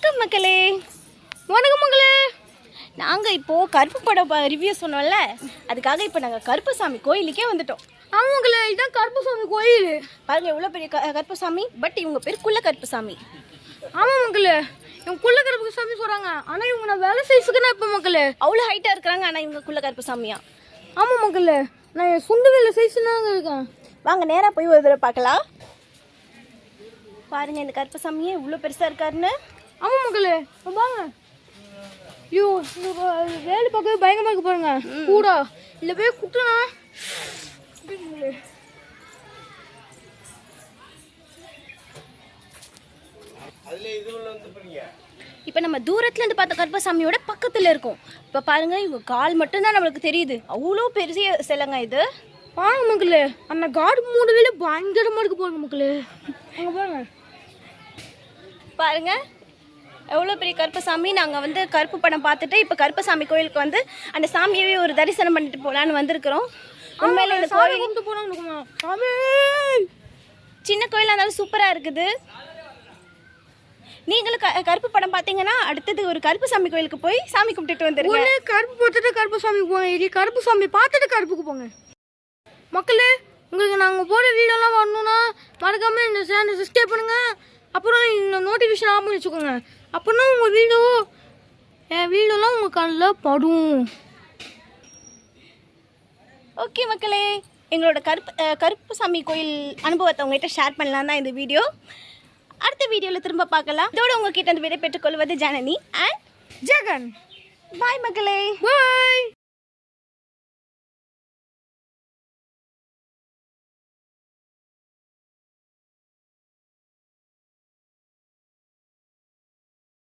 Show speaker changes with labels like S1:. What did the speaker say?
S1: வணக்கம் மக்களே. வணக்கம் மக்களே. நாங்கள் இப்போது கருப்பு படம் ரிவ்யூ சொன்னோம்ல, அதுக்காக இப்போ நாங்கள் கருப்புசாமி கோயிலுக்கே வந்துட்டோம்.
S2: ஆமாம் மக்களே, இதுதான் கருப்புசாமி கோயில்.
S1: பாருங்கள் எவ்வளோ பெரிய கருப்புசாமி. பட் இவங்க பேர் குள்ள கருப்புசாமி.
S2: ஆமாம் மக்களே, இவங்க குள்ள கருப்புசாமி சொல்கிறாங்க. ஆனால் இவங்க நான் வேலை சைஸுக்குன்னா இப்போ மக்களே
S1: அவ்வளோ ஹைட்டாக இருக்கிறாங்க. ஆனால் இவங்க குள்ள கருப்புசாமியா?
S2: ஆமாம் மக்களே, நான் என் சுண்டு வேலை சைஸுன்னாங்க இருக்கேன்.
S1: வாங்க நேராக போய் ஒரு தடவை பார்க்கலாம். பாருங்கள் இந்த கருப்புசாமியே இவ்வளோ பெருசாக இருக்காருன்னு.
S2: ஆமாம் மக்களே, வாங்க. ஐயோ, இந்த வேலை பார்க்கவே பயங்கரமாக இருக்கு பாருங்க. கூடா இல்லை போய் குட்டுனா
S1: இப்போ நம்ம தூரத்துலேருந்து பார்த்த கருப்பசாமியோட பக்கத்தில் இருக்கும். இப்போ பாருங்க இவங்க கால் மட்டும்தான் நம்மளுக்கு தெரியுது. அவ்வளோ பெரிய சிலைங்க இது.
S2: பாருங்க மக்களே, அந்த காடு மூணு வேலை பயங்கரமாக இருக்கு பாருங்க மக்களே. அங்கே பாருங்க
S1: பாருங்க எவ்வளோ பெரிய கருப்பசாமி. நாங்கள் வந்து கருப்பு படம் பார்த்துட்டு இப்போ கருப்பசாமி கோயிலுக்கு வந்து அந்த சாமியவே ஒரு தரிசனம் பண்ணிட்டு போகலான்னு வந்திருக்கிறோம். உண்மையில இந்த கோயில்
S2: கொண்டு போனாங்க.
S1: சின்ன கோயிலாக இருந்தாலும் சூப்பராக இருக்குது. நீங்களும் கருப்பு படம் பார்த்தீங்கன்னா அடுத்தது ஒரு கருப்புசாமி கோயிலுக்கு போய் சாமி கும்பிட்டுட்டு வந்துருங்க.
S2: கருப்பு பார்த்துட்டு கருப்புசாமி போங்க, கருப்புசாமி பார்த்துட்டு கருப்புக்கு போங்க. மக்களே, உங்களுக்கு நாங்கள் போகிற வீடியோலாம் வரணும்னா மறக்காமல் இந்த சேனல் சப்ஸ்கிரைப் பண்ணுங்கள். அப்புறம் இந்த நோட்டிஃபிகேஷன் ஆன் பண்ணி வச்சுக்கோங்க. அப்படின்னா உங்கள் என் வீடியோலாம் உங்கள் கண்ணில் படும்.
S1: ஓகே மக்களே, எங்களோட கருப்புசாமி கோயில் அனுபவத்தை உங்ககிட்ட ஷேர் பண்ணலாம் தான் இந்த வீடியோ. அடுத்த வீடியோவில் திரும்ப பார்க்கலாம். இதோட உங்ககிட்ட அந்த விடை பெற்றுக்கொள்வது ஜனனி அண்ட்
S2: ஜெகன்.
S1: பாய் மக்களே.
S2: பாய்.